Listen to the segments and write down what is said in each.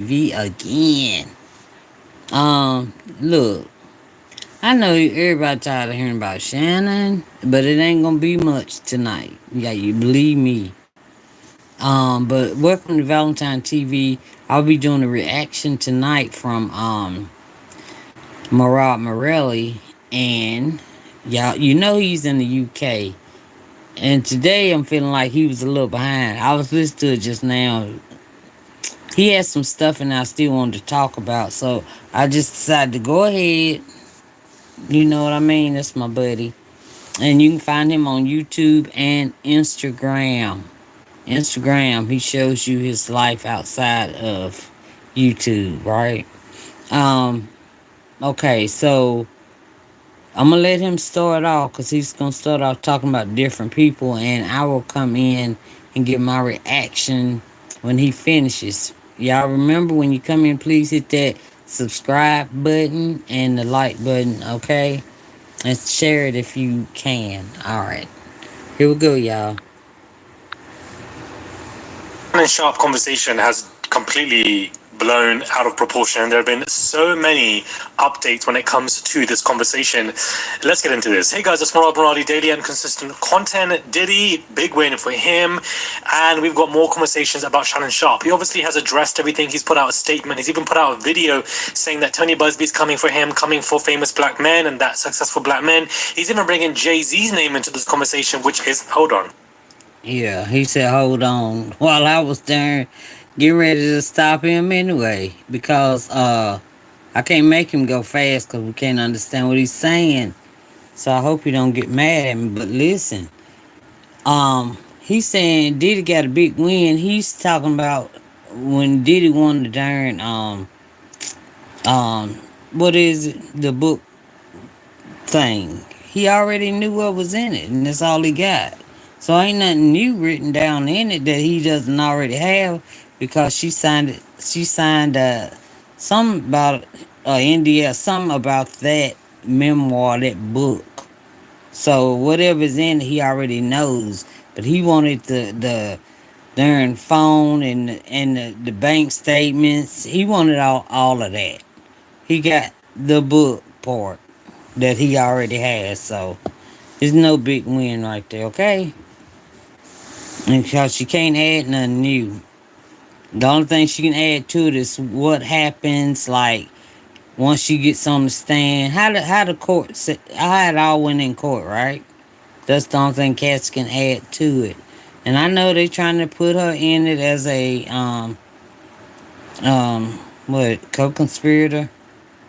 TV again. Look, I know everybody tired of hearing about Shannon, but it ain't gonna be much tonight. Yeah, you believe me. But welcome to Valentine TV. I'll be doing a reaction tonight from Murad Morelli, and y'all, you know he's in the UK. And today I'm feeling like he was a little behind. I was listening to it just now. He had some stuff and I still wanted to talk about, so I just decided to go ahead. You know what I mean? That's my buddy. And you can find him on YouTube and Instagram. Instagram, he shows you his life outside of YouTube, right? Um, okay, so I'm gonna let him start off because he's gonna start off talking about different people, and I will come in and give my reaction when he finishes. Y'all remember when you come in, please hit that subscribe button and the like button, okay? And share it if you can. All right, here we go, y'all. And sharp conversation has completely blown out of proportion. There have been so many updates when it comes to this conversation. Let's get into this. Hey guys, it's Murad Morali, daily and consistent content. Diddy, big win for him. And we've got more conversations about Shannon Sharp. He obviously has addressed everything. He's put out a statement. He's even put out a video saying that Tony Busby's coming for him, coming for famous black men and that successful black men. He's even bringing Jay-Z's name into this conversation, which is, hold on. Yeah, he said, hold on. While I was there getting ready to stop him anyway. Because I can't make him go fast because we can't understand what he's saying. So I hope you don't get mad at me. But listen, he's saying Diddy got a big win. He's talking about when Diddy won the darn um what is it? The book thing. He already knew what was in it, and that's all he got. So ain't nothing new written down in it that he doesn't already have because she signed it. She signed some about India, something about that memoir, that book. So whatever's in it, he already knows. But he wanted the darn phone and the bank statements. He wanted all of that. He got the book part that he already has. So it's no big win right there, okay? And because she can't add nothing new. The only thing she can add to it is what happens, like once she gets on the stand. How the court how it all went in court, right? That's the only thing Cassie can add to it. And I know they trying to put her in it as a what, co-conspirator.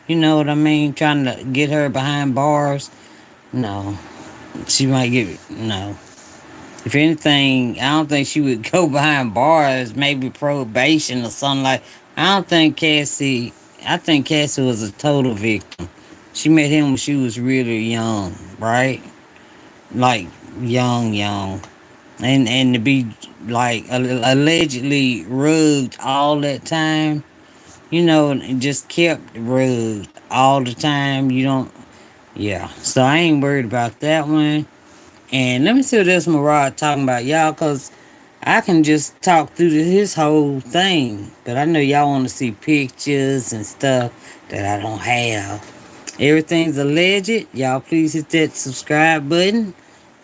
You know what I mean? Trying to get her behind bars. No, she might get no. If anything, I don't think she would go behind bars, maybe probation or something like. I don't think Cassie. I think Cassie was a total victim. She met him when she was really young, right? Like young, and to be like allegedly rugged all that time, you know, and just kept rugged all the time. You don't. Yeah, so I ain't worried about that one. And let me see what this Murad talking about, y'all, because I can just talk through his whole thing. But I know y'all want to see pictures and stuff that I don't have. Everything's alleged. Y'all please hit that subscribe button.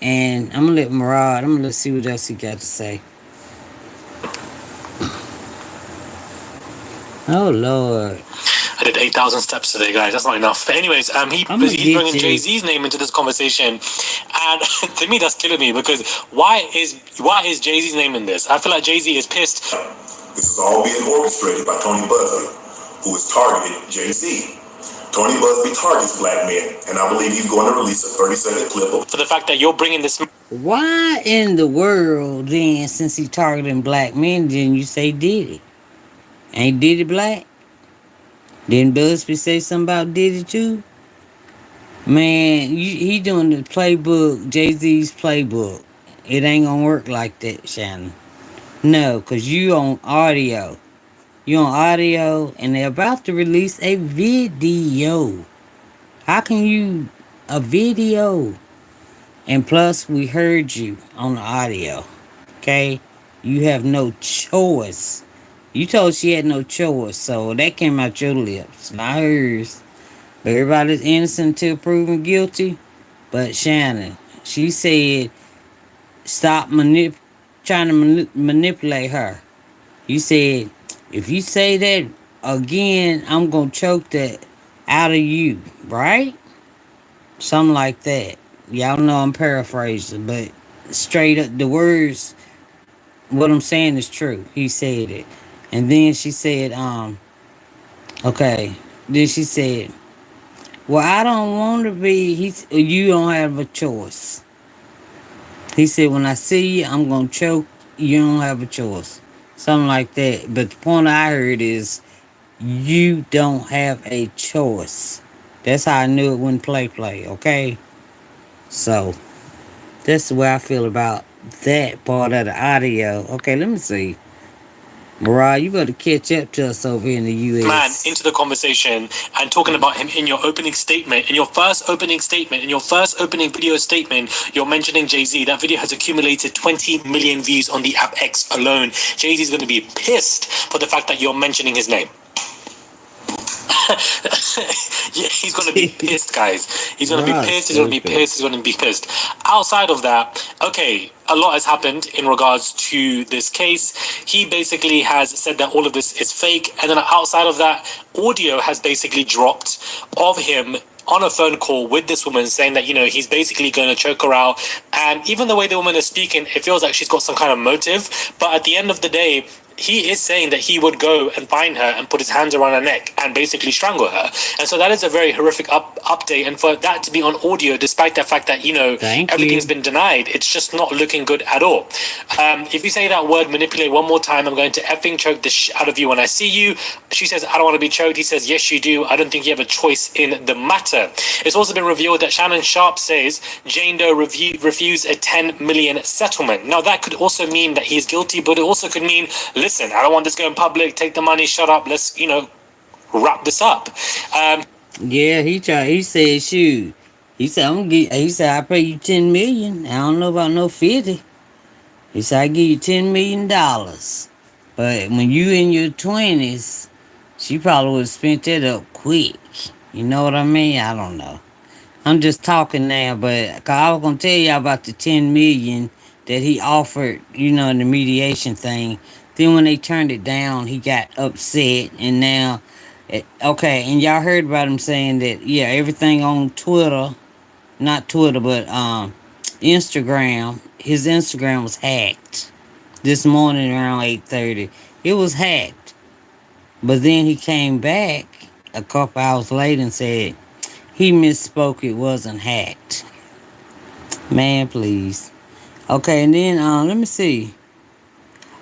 And I'm going to let Murad, I'm going to see what else he got to say. Oh, Lord. I did 8,000 steps today, guys. That's not enough. But anyways, he's bringing Jay-Z's name into this conversation, and to me, that's killing me because why is Jay-Z's name in this? I feel like Jay-Z is pissed. This is all being orchestrated by Tony Busby, who has targeted Jay-Z. Tony Busby targets black men, and I believe he's going to release a 30-second clip for the fact that you're bringing this. Why in the world then, since he targeting black men, didn't you say Diddy? Ain't Diddy black? Didn't Busby say something about Diddy too? Man, he doing the playbook, Jay-Z's playbook. It ain't gonna work like that, Shannon. No, because you on audio. You on audio, and they're about to release a video. How can you... a video? And plus, we heard you on the audio. Okay? You have no choice. You told she had no choice, so that came out your lips, not hers. But everybody's innocent until proven guilty. But Shannon, she said, stop trying to manipulate her. You said, if you say that again, I'm going to choke that out of you, right? Something like that. Y'all know I'm paraphrasing, but straight up, the words, what I'm saying is true. He said it. And then she said, okay. Then she said, well, I don't want to be, you don't have a choice. He said, when I see you, I'm going to choke. You don't have a choice. Something like that. But the point I heard is, you don't have a choice. That's how I knew it wouldn't play, okay? So, that's the way I feel about that part of the audio. Okay, let me see. Mariah, you better catch up to us over here in the Man U.S. into the conversation and talking about him in your opening statement, in your first opening statement, in your first opening video statement, you're mentioning Jay-Z. That video has accumulated 20 million views on the app X alone. Jay-Z's going to be pissed for the fact that you're mentioning his name. Yeah, he's going to be pissed, guys. He's going to be pissed. He's going to be pissed. He's going to be pissed. Outside of that, okay, a lot has happened in regards to this case. He basically has said that all of this is fake. And then outside of that, audio has basically dropped of him on a phone call with this woman saying that, you know, he's basically going to choke her out. And even the way the woman is speaking, it feels like she's got some kind of motive. But at the end of the day, he is saying that he would go and find her and put his hands around her neck and basically strangle her. And so that is a very horrific update. And for that to be on audio, despite the fact that, you know, everything's been denied, it's just not looking good at all. If you say that word manipulate one more time, I'm going to effing choke the shit out of you when I see you. She says, I don't want to be choked. He says, yes, you do. I don't think you have a choice in the matter. It's also been revealed that Shannon Sharp says Jane Doe refused a 10 million settlement. Now, that could also mean that he's guilty, but it also could mean, listen, I don't want this going public. Take the money. Shut up. Let's, you know, wrap this up. Yeah, he said, shoot. He said, I pay you 10 million. I don't know about no 50. He said, I give you $10 million. But when you in your 20s, she probably would have spent that up quick. You know what I mean? I don't know. I'm just talking now, but 'cause I was going to tell you about the 10 million that he offered, you know, in the mediation thing. Then when they turned it down, he got upset, and now, okay, and y'all heard about him saying that, yeah, everything on Twitter, not Twitter, but Instagram, his Instagram was hacked this morning around 8:30. It was hacked, but then he came back a couple hours later and said he misspoke. It wasn't hacked. Man, please. Okay, and then let me see.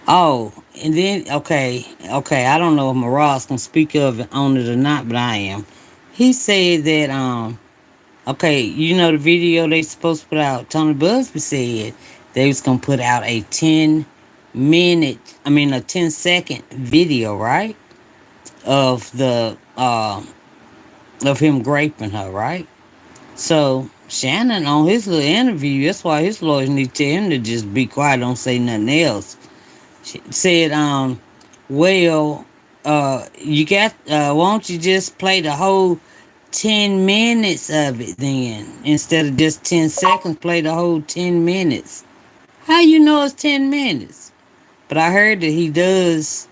Oh, and then okay. I don't know if Maraz can speak of it on it or not, but I am. He said that okay, you know the video they supposed to put out. Tony Busby said they was gonna put out a 10-second video, right, of the of him raping her, right? So Shannon on his little interview, that's why his lawyers need to tell him to just be quiet, don't say nothing else. She said, well, you got, why don't you just play the whole 10 minutes of it then? Instead of just 10 seconds, play the whole 10 minutes. How you know it's 10 minutes? But I heard that he does,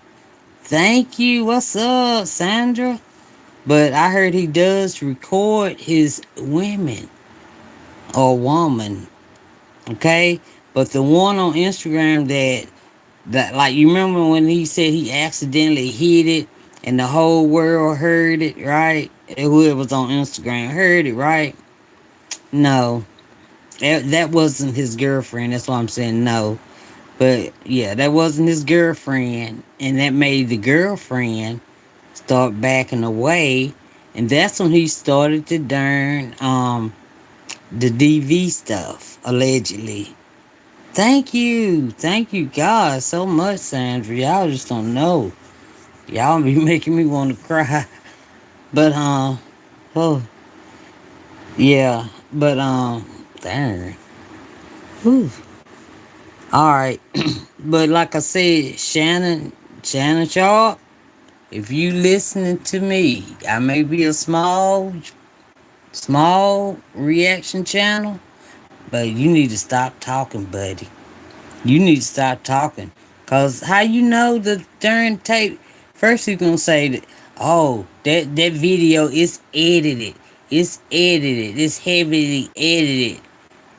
thank you, what's up, Sandra? But I heard he does record his women or woman, okay? But the one on Instagram that like, you remember when he said he accidentally hit it and the whole world heard it, right? Whoever was on Instagram heard it, right? No, that wasn't his girlfriend. That's why I'm saying no. But yeah, that wasn't his girlfriend, and that made the girlfriend start backing away, and that's when he started to darn the DV stuff, allegedly. Thank you God so much, Sandra. Y'all just don't know. Y'all be making me want to cry. But oh yeah, but darn. Whew. All right, but like I said, Shannon Shannon Sharp, if you listening to me, I may be a small reaction channel, but you need to stop talking, buddy. You need to stop talking. Cause how you know the darn tape? First you gonna say that, oh, that video is edited. It's edited. It's heavily edited.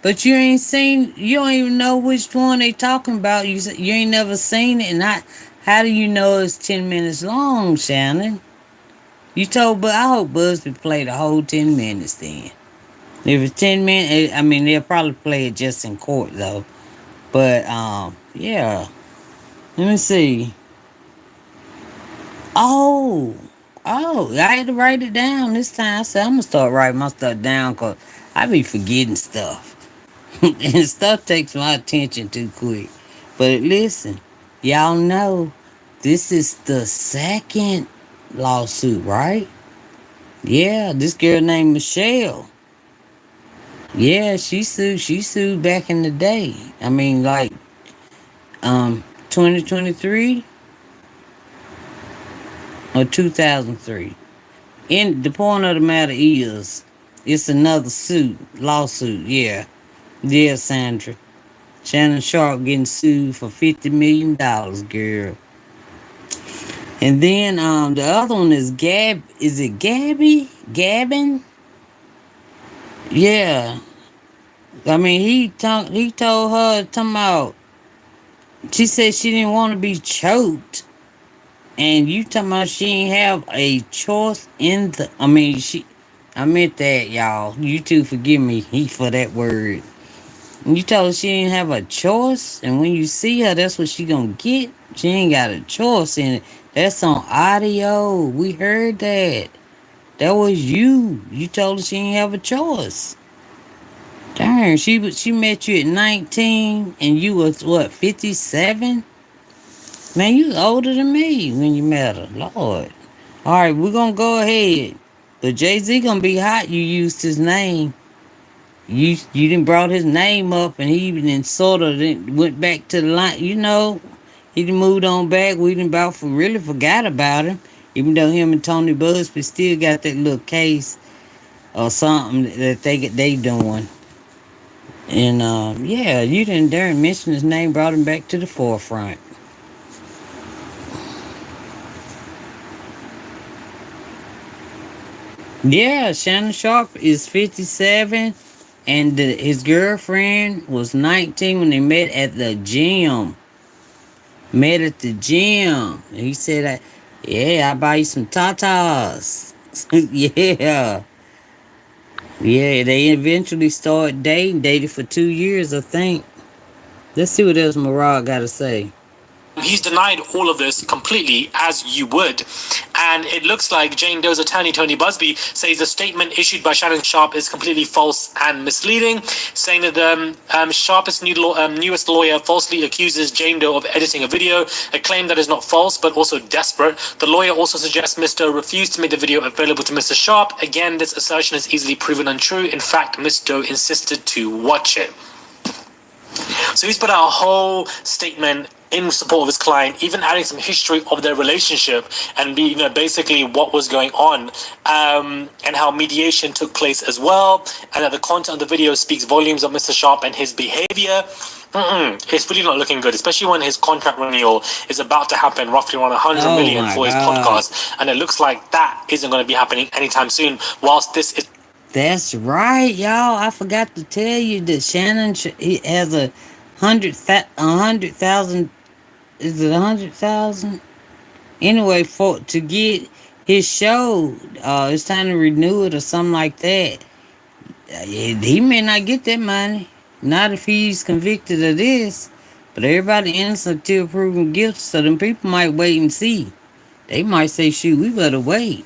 But you ain't seen. You don't even know which one they talking about. You ain't never seen it. And how do you know it's 10 minutes long, Shannon? You told, but I hope Busby play the whole 10 minutes then. If it's 10 minutes, I mean they'll probably play it just in court though. But yeah. Let me see. Oh, I had to write it down this time. I said I'm gonna start writing my stuff down because I be forgetting stuff, and stuff takes my attention too quick. But listen, y'all know this is the second lawsuit, right? Yeah, this girl named Michelle. Yeah, she sued. She sued back in the day. I mean, like 2023 or 2003. And the point of the matter is, it's another lawsuit. Yeah, Sandra. Shannon Sharp getting sued for $50 million, girl. And then the other one is Gab. Is it Gabby? Gabin? Yeah. I mean, he told her, talking about, she said she didn't want to be choked. And you talking about she ain't have a choice in the, I meant that, y'all. You two forgive me for that word. And you told her she didn't have a choice, and when you see her, that's what she gonna get. She ain't got a choice in it. That's on audio. We heard that. That was you. You told her she didn't have a choice. Darn, she met you at 19, and you was what, 57? Man, you was older than me when you met her. Lord. All right, we're gonna go ahead. But Jay-Z gonna be hot. You used his name. You didn't brought his name up, and he even sort of went back to the line. You know, he done moved on back. We didn't really forgot about him. Even though him and Tony Busby still got that little case or something that they doing. And yeah, you didn't dare mention his name. Brought him back to the forefront. Yeah, Shannon Sharp is 57, and his girlfriend was 19 when they met at the gym. Met at the gym. And he said, yeah, I'll buy you some tatas. Yeah. Yeah, they eventually started dating. Dated for 2 years, I think. Let's see what else Murad got to say. He's denied all of this completely, as you would. And it looks like Jane Doe's attorney, Tony Busby, says the statement issued by Shannon Sharp is completely false and misleading, saying that Sharp's newest lawyer falsely accuses Jane Doe of editing a video, a claim that is not false but also desperate. The lawyer also suggests Ms. Doe refused to make the video available to Mr. Sharp. Again, this assertion is easily proven untrue. In fact, Ms. Doe insisted to watch it. So he's put out a whole statement in support of his client, even adding some history of their relationship and basically what was going on, and how mediation took place as well, and that the content of the video speaks volumes of Mr. Sharp and his behavior. It's really not looking good, especially when his contract renewal is about to happen, roughly around 100 million for his podcast, and it looks like that isn't going to be happening anytime soon. Whilst this is That's right, y'all. I forgot to tell you that Shannon he has 100,000. Is it 100,000? Anyway, to get his show, it's time to renew it or something like that. He may not get that money, not if he's convicted of this. But everybody innocent until proven guilty, so them people might wait and see. They might say, "Shoot, we better wait."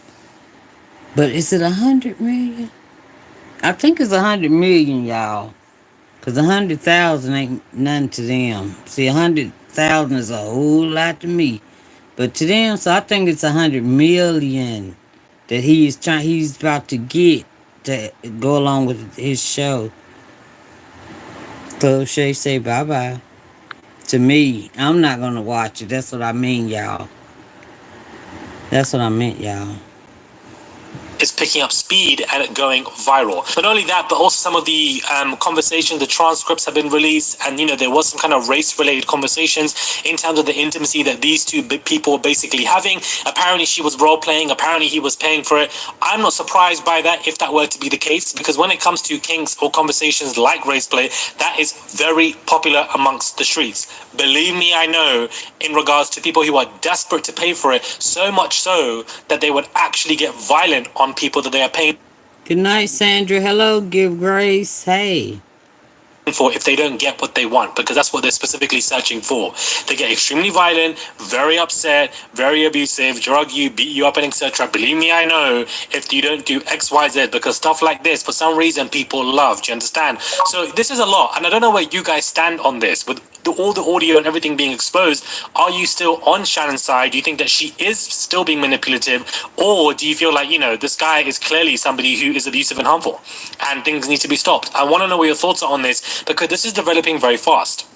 But is it 100 million? I think it's 100 million, y'all. Because 100,000 ain't nothing to them. See, 100,000 is a whole lot to me. But to them, so I think it's 100 million that he's about to get to go along with his show. So Shay say bye-bye. To me, I'm not gonna watch it. That's what I mean, y'all. That's what I meant, y'all. Is picking up speed and going viral. Not only that, but also some of the conversations, the transcripts have been released, and there was some kind of race-related conversations in terms of the intimacy that these two people were basically having. Apparently, she was role-playing. Apparently, he was paying for it. I'm not surprised by that if that were to be the case, because when it comes to kinks or conversations like race play, that is very popular amongst the streets. Believe me, I know, in regards to people who are desperate to pay for it, so much so that they would actually get violent on people that they are paying Good night, Sandra. Hello, Give Grace. Hey. for if they don't get what they want, because that's what they're specifically searching for. They get extremely violent, very upset, very abusive, drug you, beat you up, and etc. Believe me, I know, if you don't do XYZ, because stuff like this, for some reason, people love. Do you understand? So this is a lot, and I don't know where you guys stand on this. With all the audio and everything being exposed, are you still on Shannon's side? Do you think that she is still being manipulative, or do you feel like, this guy is clearly somebody who is abusive and harmful, and things need to be stopped? I want to know what your thoughts are on this, because this is developing very fast.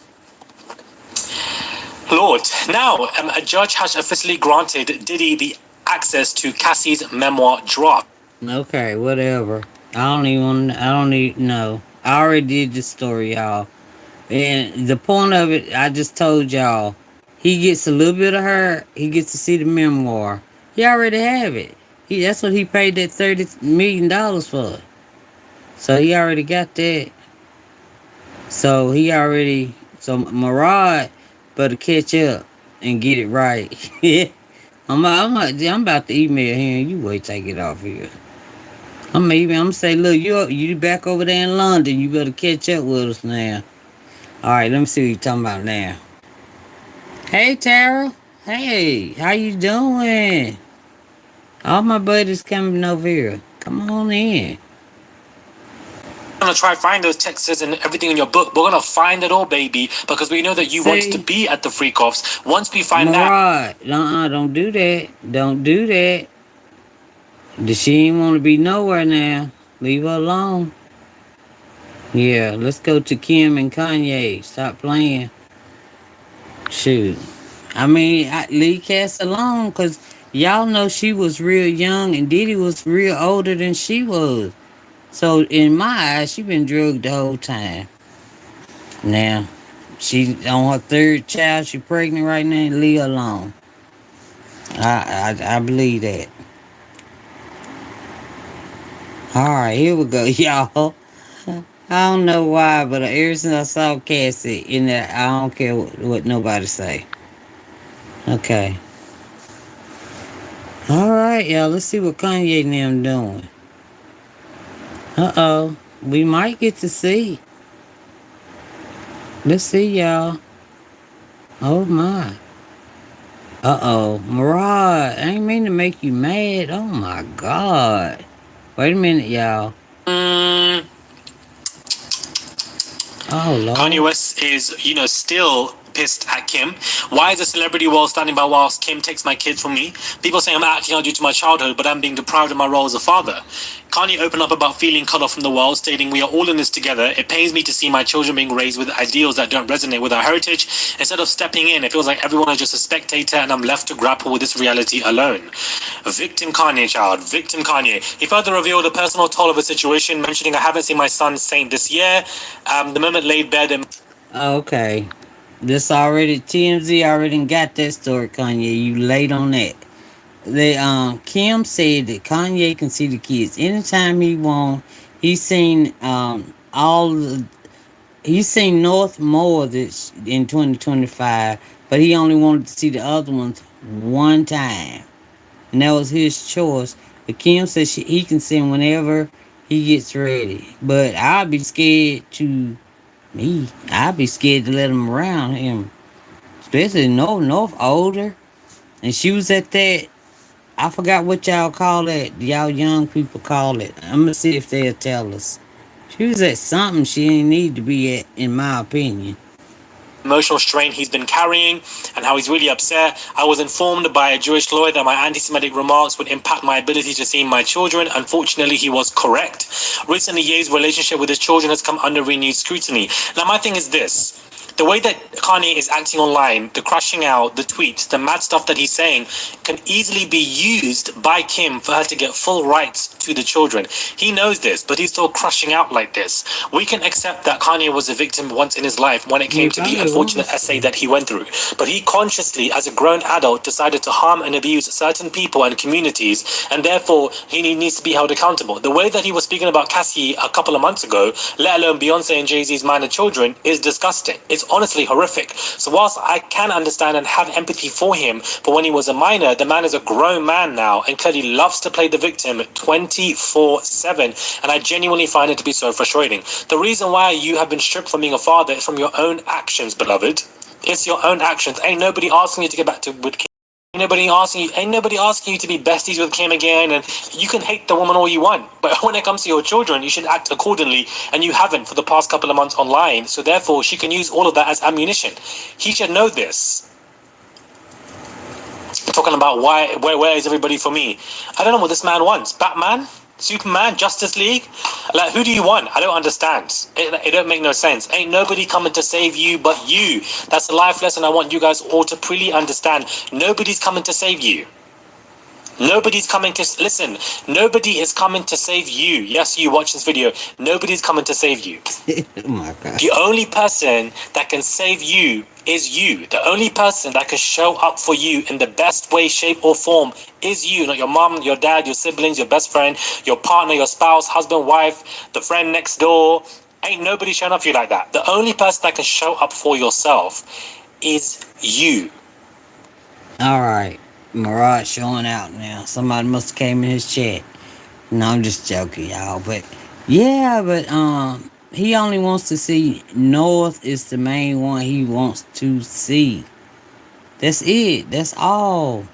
Lord, now a judge has officially granted Diddy the access to Cassie's memoir draft. Okay, whatever. I don't even know. I already did this story, y'all. And the point of it, I just told y'all, he gets a little bit of her. He gets to see the memoir. He already have it. That's what he paid that $30 million for. So he already got that. So Murad better catch up and get it right. I'm about to email him. You wait till I get off here. I'm gonna say, look, you back over there in London. You better catch up with us now. All right, let me see what you're talking about now. Hey, Tara. Hey, how you doing? All my buddies coming over here. Come on in. We're gonna try find those texts and everything in your book. We're gonna find it all, baby, because we know that you want to be at the freak offs. Once we find that, don't do that. Don't do that. She ain't want to be nowhere now. Leave her alone. Yeah, let's go to Kim and Kanye. Stop playing. Shoot. I mean, leave Cass alone, because y'all know she was real young and Diddy was real older than she was. So, in my eyes, she been drugged the whole time. Now, she on her third child. She pregnant right now. Leave her alone. I believe that. All right, here we go, y'all. I don't know why, but ever since I saw Cassie in there, I don't care what nobody say. Okay. All right, y'all. Let's see what Kanye and them doing. Uh-oh. We might get to see. Let's see, y'all. Oh, my. Uh-oh. Murad, I ain't mean to make you mad. Oh, my God. Wait a minute, y'all. Oh, Lord. Kanye West is, still pissed at Kim. Why is a celebrity world standing by whilst Kim takes my kids from me? People say I'm acting out due to my childhood, but I'm being deprived of my role as a father. Kanye opened up about feeling cut off from the world, stating, "We are all in this together. It pains me to see my children being raised with ideals that don't resonate with our heritage. Instead of stepping in, it feels like everyone is just a spectator and I'm left to grapple with this reality alone." Victim Kanye, child. Victim Kanye. He further revealed a personal toll of the situation, mentioning, "I haven't seen my son Saint this year. The moment laid bare them." Okay. This already, TMZ already got that story, Kanye. You late on that. Kim said that Kanye can see the kids anytime he want. He's seen he's seen North more this in 2025, but he only wanted to see the other ones one time, and that was his choice. But Kim says he can see them whenever he gets ready. But I'd be scared to let him around him, especially North older, and she was at that. I forgot what y'all call it. Y'all young people call it. I'm gonna see if they'll tell us. She was at something she didn't need to be at, in my opinion. Emotional strain he's been carrying and how he's really upset. "I was informed by a Jewish lawyer that my anti-Semitic remarks would impact my ability to see my children. Unfortunately, he was correct. Recently, Ye's relationship with his children has come under renewed scrutiny." Now, my thing is this. The way that Kanye is acting online, the crashing out, the tweets, the mad stuff that he's saying can easily be used by Kim for her to get full rights to the children. He knows this, but he's still crashing out like this. We can accept that Kanye was a victim once in his life when it came to the unfortunate essay that he went through. But he consciously, as a grown adult, decided to harm and abuse certain people and communities, and therefore he needs to be held accountable. The way that he was speaking about Cassie a couple of months ago, let alone Beyonce and Jay-Z's minor children, is disgusting. It's honestly horrific. So whilst I can understand and have empathy for him, but when he was a minor, the man is a grown man now and clearly loves to play the victim 24/7, and I genuinely find it to be so frustrating. The reason why you have been stripped from being a father is from your own actions, beloved. It's your own actions. Ain't nobody asking you to get back to with Kim. Ain't nobody asking you to be besties with Kim again, and you can hate the woman all you want, but when it comes to your children, you should act accordingly, and you haven't for the past couple of months online, so therefore she can use all of that as ammunition. He should know this. Talking about where is everybody for me? I don't know what this man wants. Batman? Superman? Justice League? Like, who do you want? I don't understand. It don't make no sense. Ain't nobody coming to save you but you. That's the life lesson I want you guys all to really understand. Nobody's coming to save you. Nobody's coming to... Listen, nobody is coming to save you. Yes, you watch this video. Nobody's coming to save you. Oh my God. The only person that can save you is you. The only person that can show up for you in the best way, shape, or form is you. Not your mom, your dad, your siblings, your best friend, your partner, your spouse, husband, wife, the friend next door. Ain't nobody showing up for you like that. The only person that can show up for yourself is you. All right. Mirage showing out now. Somebody must have came in his chat. No, I'm just joking, y'all. But yeah, but he only wants to see North is the main one he wants to see. That's it. That's all.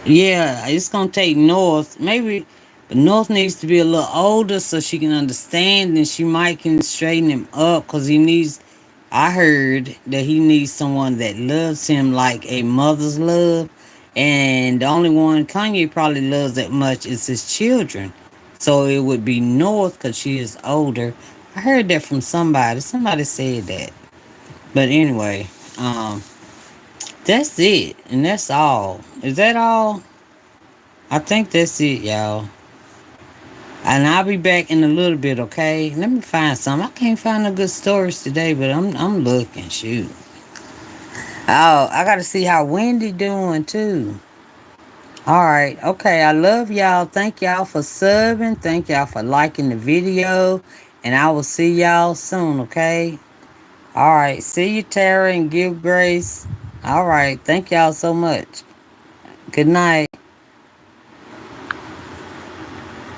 Yeah, it's gonna take North. Maybe, but North needs to be a little older so she can understand, and she might can straighten him up because he needs. I heard that he needs someone that loves him like a mother's love, and the only one Kanye probably loves that much is his children. So it would be North because she is older. I heard that from somebody. Somebody said that. But anyway, that's it, and that's all. Is that all? I think that's it, y'all. And I'll be back in a little bit, okay? Let me find some. I can't find no good stories today, but I'm looking. Shoot. Oh, I gotta see how Wendy doing too. All right, okay. I love y'all. Thank y'all for subbing. Thank y'all for liking the video, and I will see y'all soon. Okay. All right. See you, Tara, and give grace. All right. Thank y'all so much. Good night.